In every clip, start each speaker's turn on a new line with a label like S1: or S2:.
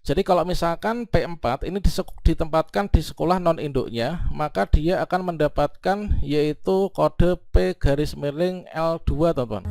S1: Jadi kalau misalkan P4 ini ditempatkan di sekolah non induknya, maka dia akan mendapatkan yaitu kode P garis miring L2 teman-teman.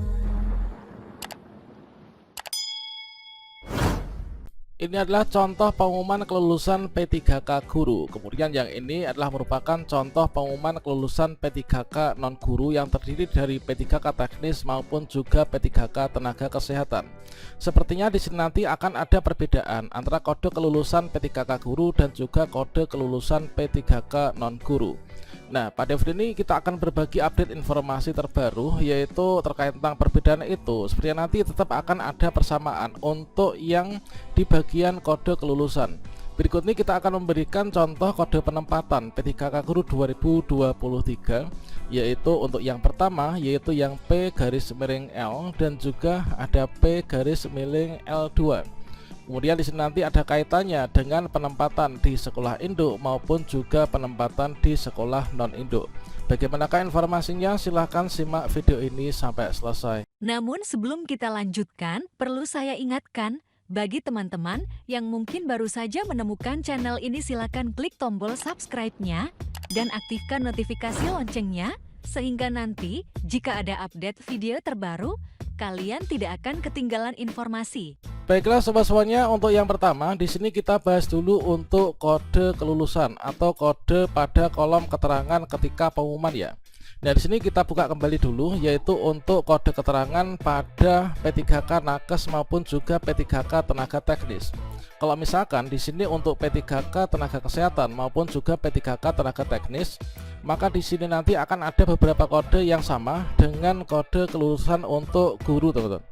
S1: Ini adalah contoh pengumuman kelulusan P3K guru. Kemudian yang ini adalah merupakan contoh pengumuman kelulusan P3K non guru yang terdiri dari P3K teknis maupun juga P3K tenaga kesehatan. Sepertinya di sini nanti akan ada perbedaan antara kode kelulusan P3K guru dan juga kode kelulusan P3K non guru. Nah, pada video ini kita akan berbagi update informasi terbaru yaitu terkait tentang perbedaan itu. Sepertinya nanti tetap akan ada persamaan untuk yang di bagian kode kelulusan. Berikut ini kita akan memberikan contoh kode penempatan P3K guru 2023, yaitu untuk yang pertama yaitu yang P garis miring L dan juga ada P garis miring L2. Kemudian di sini nanti ada kaitannya dengan penempatan di sekolah induk maupun juga penempatan di sekolah non induk. Bagaimanakah informasinya? Silahkan simak video ini sampai selesai.
S2: Namun sebelum kita lanjutkan, perlu saya ingatkan, bagi teman-teman yang mungkin baru saja menemukan channel ini, silakan klik tombol subscribe-nya dan aktifkan notifikasi loncengnya, sehingga nanti jika ada update video terbaru, kalian tidak akan ketinggalan informasi.
S1: Baiklah sobat-sobatnya, untuk yang pertama di sini kita bahas dulu untuk kode kelulusan atau kode pada kolom keterangan ketika pengumuman ya. Nah, di sini kita buka kembali dulu yaitu untuk kode keterangan pada P3K nakes maupun juga P3K tenaga teknis. Kalau misalkan di sini untuk P3K tenaga kesehatan maupun juga P3K tenaga teknis, maka di sini nanti akan ada beberapa kode yang sama dengan kode kelulusan untuk guru, teman-teman.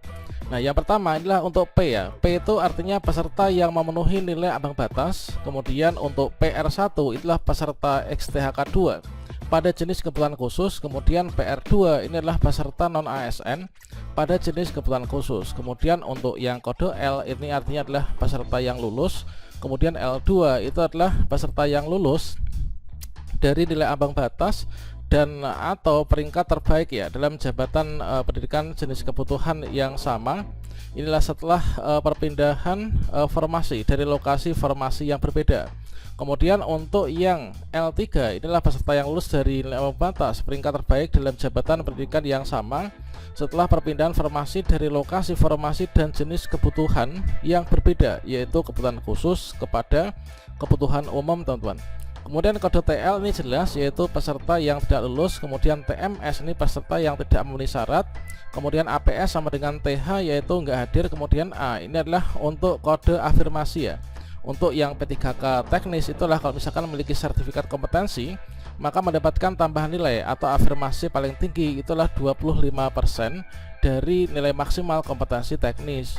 S1: Nah, yang pertama inilah untuk P ya. P itu artinya peserta yang memenuhi nilai ambang batas. Kemudian untuk PR1 itulah peserta XTHK 2 pada jenis kebutuhan khusus. Kemudian PR2 ini adalah peserta non ASN pada jenis kebutuhan khusus. Kemudian untuk yang kode L ini artinya adalah peserta yang lulus. Kemudian L2 itu adalah peserta yang lulus dari nilai ambang batas dan atau peringkat terbaik ya dalam jabatan pendidikan jenis kebutuhan yang sama. Inilah setelah perpindahan formasi dari lokasi formasi yang berbeda. Kemudian untuk yang L3 inilah peserta yang lulus dari nilai ambang batas peringkat terbaik dalam jabatan pendidikan yang sama setelah perpindahan formasi dari lokasi formasi dan jenis kebutuhan yang berbeda, yaitu kebutuhan khusus kepada kebutuhan umum, teman-teman. Kemudian kode TL ini jelas yaitu peserta yang tidak lulus. Kemudian TMS ini peserta yang tidak memenuhi syarat. Kemudian APS sama dengan TH yaitu enggak hadir. Kemudian A ini adalah untuk kode afirmasi ya. Untuk yang P3K teknis itulah kalau misalkan memiliki sertifikat kompetensi, maka mendapatkan tambahan nilai atau afirmasi paling tinggi itulah 25% dari nilai maksimal kompetensi teknis.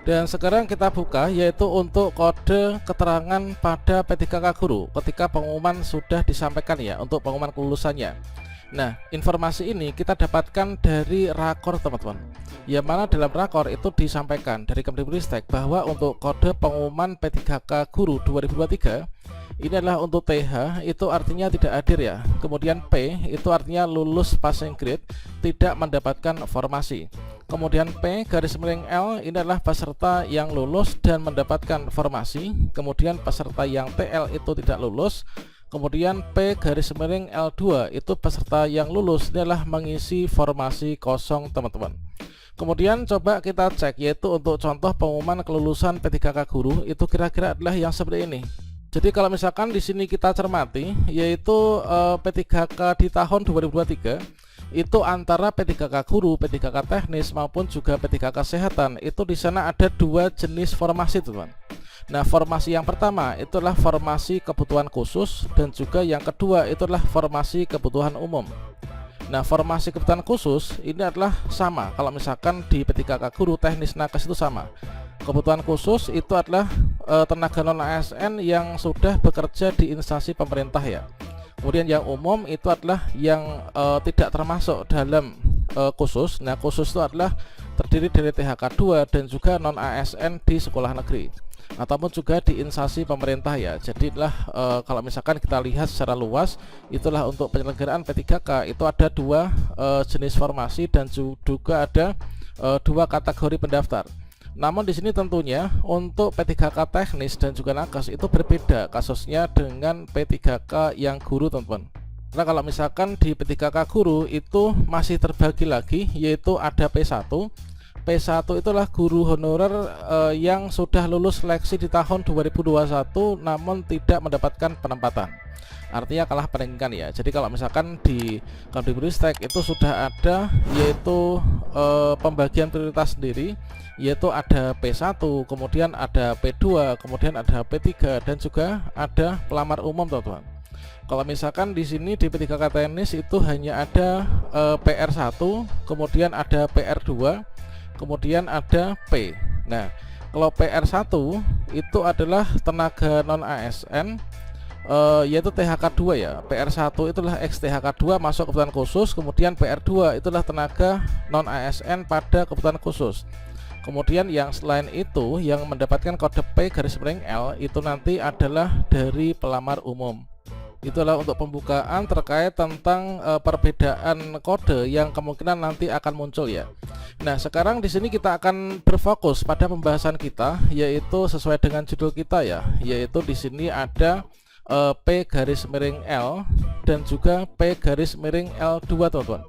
S1: Dan sekarang kita buka yaitu untuk kode keterangan pada P3K guru ketika pengumuman sudah disampaikan ya untuk pengumuman kelulusannya. Nah, informasi ini kita dapatkan dari rakor, teman-teman. Yang mana dalam rakor itu disampaikan dari Kemdikbudristek bahwa untuk kode pengumuman P3K guru 2023 ini adalah untuk TH itu artinya tidak hadir ya. Kemudian P itu artinya lulus passing grade, tidak mendapatkan formasi. Kemudian P garis miring L ini adalah peserta yang lulus dan mendapatkan formasi. Kemudian peserta yang TL itu tidak lulus. Kemudian P garis miring L2 itu peserta yang lulus, ini adalah mengisi formasi kosong, teman-teman. Kemudian coba kita cek yaitu untuk contoh pengumuman kelulusan P3K guru itu kira-kira adalah yang seperti ini. Jadi kalau misalkan di sini kita cermati yaitu P3K di tahun 2023 itu antara P3K guru, P3K teknis maupun juga P3K kesehatan itu di sana ada dua jenis formasi, teman. Nah, formasi yang pertama itulah formasi kebutuhan khusus dan juga yang kedua itulah formasi kebutuhan umum. Nah, formasi kebutuhan khusus ini adalah sama kalau misalkan di P3K guru, teknis, nakes itu sama. Kebutuhan khusus itu adalah tenaga non ASN yang sudah bekerja di instansi pemerintah ya. Kemudian yang umum itu adalah yang tidak termasuk dalam khusus. Nah, khusus itu adalah terdiri dari THK 2 dan juga non ASN di sekolah negeri ataupun juga di instansi pemerintah ya. Jadi kalau misalkan kita lihat secara luas itulah untuk penyelenggaraan P3K itu ada dua jenis formasi dan juga ada dua kategori pendaftar. Namun di sini tentunya untuk P3K teknis dan juga nakes itu berbeda kasusnya dengan P3K yang guru, teman-teman. Karena kalau misalkan di P3K guru itu masih terbagi lagi, yaitu ada P1. P1 itulah guru honorer yang sudah lulus seleksi di tahun 2021 namun tidak mendapatkan penempatan. Artinya kalah peringkat ya. Jadi kalau misalkan di Kemdikbudristek itu sudah ada yaitu pembagian prioritas sendiri, yaitu ada P1, kemudian ada P2, kemudian ada P3 dan juga ada pelamar umum, teman-teman. Kalau misalkan di sini di P3K teknis itu hanya ada PR1, kemudian ada PR2, kemudian ada P. Nah, kalau PR1 itu adalah tenaga non ASN, yaitu THK2 ya. PR1 itulah ex THK2 masuk kebutuhan khusus, kemudian PR2 itulah tenaga non ASN pada kebutuhan khusus. Kemudian yang selain itu yang mendapatkan kode P_L itu nanti adalah dari pelamar umum. Itulah untuk pembukaan terkait tentang perbedaan kode yang kemungkinan nanti akan muncul ya. Nah, sekarang di sini kita akan berfokus pada pembahasan kita, yaitu sesuai dengan judul kita ya, yaitu di sini ada P_L dan juga P_L2, teman-teman.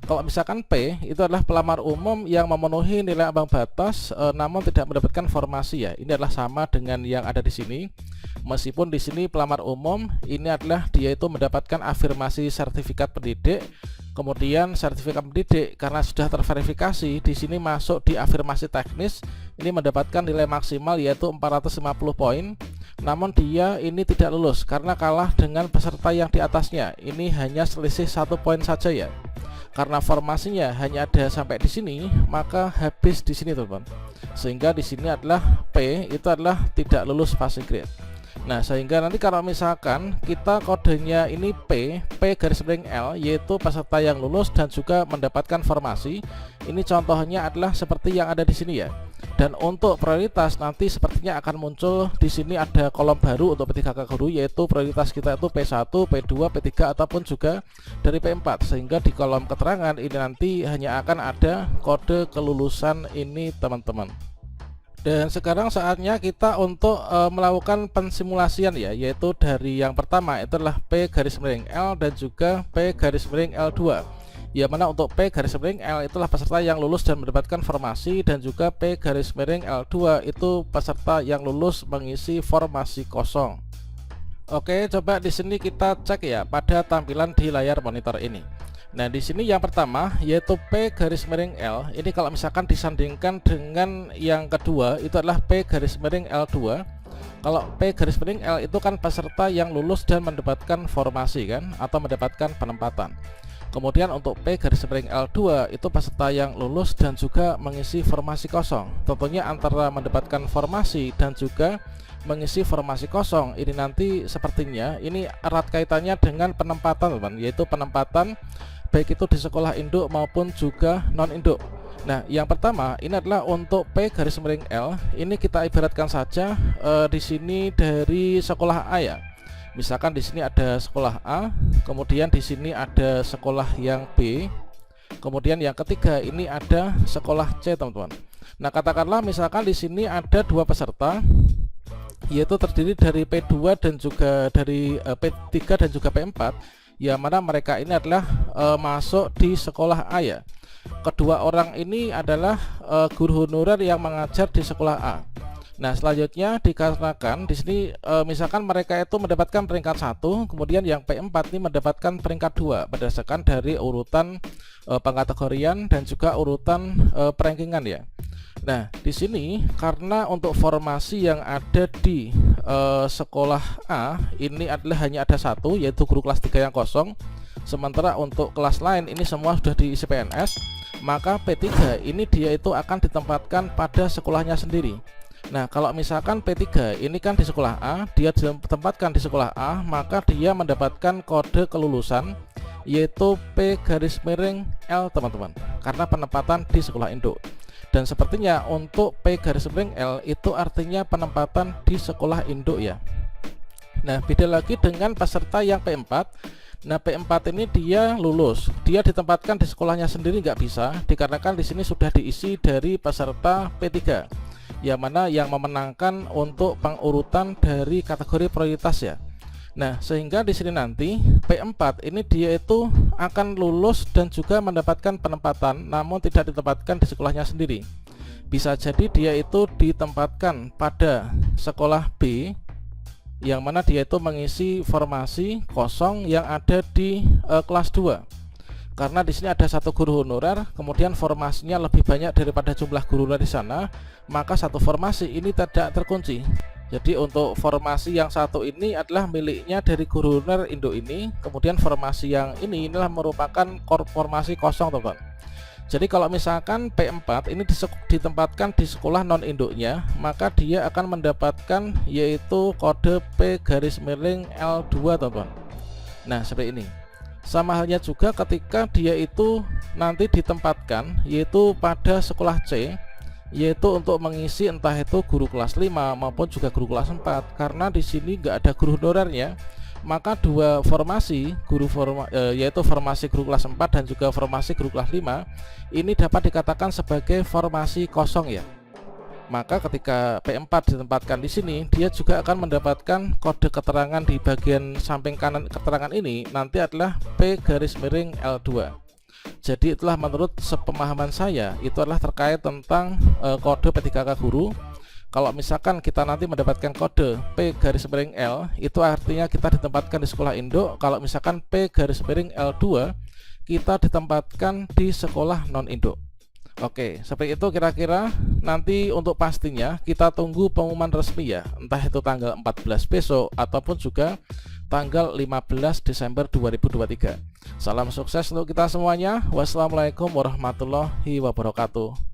S1: Kalau misalkan P itu adalah pelamar umum yang memenuhi nilai ambang batas namun tidak mendapatkan formasi ya. Ini adalah sama dengan yang ada di sini. Meskipun di sini pelamar umum ini adalah dia itu mendapatkan afirmasi sertifikat pendidik, kemudian sertifikat pendidik karena sudah terverifikasi di sini masuk di afirmasi teknis, ini mendapatkan nilai maksimal yaitu 450 poin. Namun dia ini tidak lulus karena kalah dengan peserta yang di atasnya. Ini hanya selisih 1 poin saja ya. Karena formasinya hanya ada sampai di sini, maka habis di sini, teman-teman. Sehingga di sini adalah P itu adalah tidak lulus passing grade. Nah, sehingga nanti kalau misalkan kita kodenya ini P_L yaitu peserta yang lulus dan juga mendapatkan formasi. Ini contohnya adalah seperti yang ada di sini ya. Dan untuk prioritas nanti sepertinya akan muncul di sini ada kolom baru untuk P3K guru, yaitu prioritas kita itu P1, P2, P3 ataupun juga dari P4. Sehingga di kolom keterangan ini nanti hanya akan ada kode kelulusan ini, teman-teman. Dan sekarang saatnya kita untuk melakukan pensimulasian ya, yaitu dari yang pertama itu adalah P_L dan juga P_L2. Ya, mana untuk P_L itulah peserta yang lulus dan mendapatkan formasi, dan juga P_L2 itu peserta yang lulus mengisi formasi kosong. Oke, coba di sini kita cek ya pada tampilan di layar monitor ini. Nah, di sini yang pertama yaitu P_L. Ini kalau misalkan disandingkan dengan yang kedua itu adalah P_L2. Kalau P_L itu kan peserta yang lulus dan mendapatkan formasi kan, atau mendapatkan penempatan. Kemudian untuk P_L2 itu peserta yang lulus dan juga mengisi formasi kosong. Tentunya antara mendapatkan formasi dan juga mengisi formasi kosong ini nanti sepertinya ini erat kaitannya dengan penempatan, teman, yaitu penempatan baik itu di sekolah induk maupun juga non induk. Nah, yang pertama ini adalah untuk P_L. Ini kita ibaratkan saja di sini dari sekolah A ya. Misalkan di sini ada sekolah A, kemudian di sini ada sekolah yang B, kemudian yang ketiga ini ada sekolah C, teman-teman. Nah, katakanlah misalkan di sini ada dua peserta, yaitu terdiri dari P2 dan juga dari P3 dan juga P4, yang mana mereka ini adalah masuk di sekolah A ya. Kedua orang ini adalah guru honorer yang mengajar di sekolah A. Nah, selanjutnya dikarenakan di sini misalkan mereka itu mendapatkan peringkat 1, kemudian yang P4 ini mendapatkan peringkat 2 berdasarkan dari urutan pengkategorian dan juga urutan perankingan ya. Nah, di sini karena untuk formasi yang ada di sekolah A ini adalah hanya ada satu, yaitu guru kelas 3 yang kosong. Sementara untuk kelas lain ini semua sudah diisi PNS, maka P3 ini dia itu akan ditempatkan pada sekolahnya sendiri. Nah, kalau misalkan P3 ini kan di sekolah A, dia ditempatkan di sekolah A, maka dia mendapatkan kode kelulusan yaitu P_L, teman-teman, karena penempatan di sekolah induk. Dan sepertinya untuk P_L itu artinya penempatan di sekolah induk ya. Nah, beda lagi dengan peserta yang P4. Nah, P4 ini dia lulus, dia ditempatkan di sekolahnya sendiri nggak bisa, dikarenakan di sini sudah diisi dari peserta P3. yang mana yang memenangkan untuk pengurutan dari kategori prioritas ya. Nah, sehingga di sini nanti P4 ini dia itu akan lulus dan juga mendapatkan penempatan, namun tidak ditempatkan di sekolahnya sendiri. Bisa jadi dia itu ditempatkan pada sekolah B, yang mana dia itu mengisi formasi kosong yang ada di kelas 2. Karena di sini ada satu guru honorer, kemudian formasinya lebih banyak daripada jumlah guru honorer di sana, maka satu formasi ini tidak terkunci. Jadi untuk formasi yang satu ini adalah miliknya dari guru honorer Indo ini, kemudian formasi yang ini inilah merupakan formasi kosong, teman. Jadi kalau misalkan P4 ini ditempatkan di sekolah non induknya, maka dia akan mendapatkan yaitu kode P_L2, teman. Nah, seperti ini. Sama halnya juga ketika dia itu nanti ditempatkan yaitu pada sekolah C, yaitu untuk mengisi entah itu guru kelas 5 maupun juga guru kelas 4. Karena di sini nggak ada guru honorernya, maka dua formasi yaitu formasi guru kelas 4 dan juga formasi guru kelas 5 ini dapat dikatakan sebagai formasi kosong ya. Maka ketika P4 ditempatkan di sini, dia juga akan mendapatkan kode keterangan di bagian samping kanan keterangan ini nanti adalah P_L2. Jadi itulah menurut sepemahaman saya itu adalah terkait tentang kode P3K guru. Kalau misalkan kita nanti mendapatkan kode P_L itu artinya kita ditempatkan di sekolah induk. Kalau misalkan P_L2 kita ditempatkan di sekolah non induk. Oke, seperti itu kira-kira. Nanti untuk pastinya kita tunggu pengumuman resmi ya, entah itu tanggal 14 besok ataupun juga tanggal 15 Desember 2023. Salam sukses untuk kita semuanya. Wassalamualaikum warahmatullahi wabarakatuh.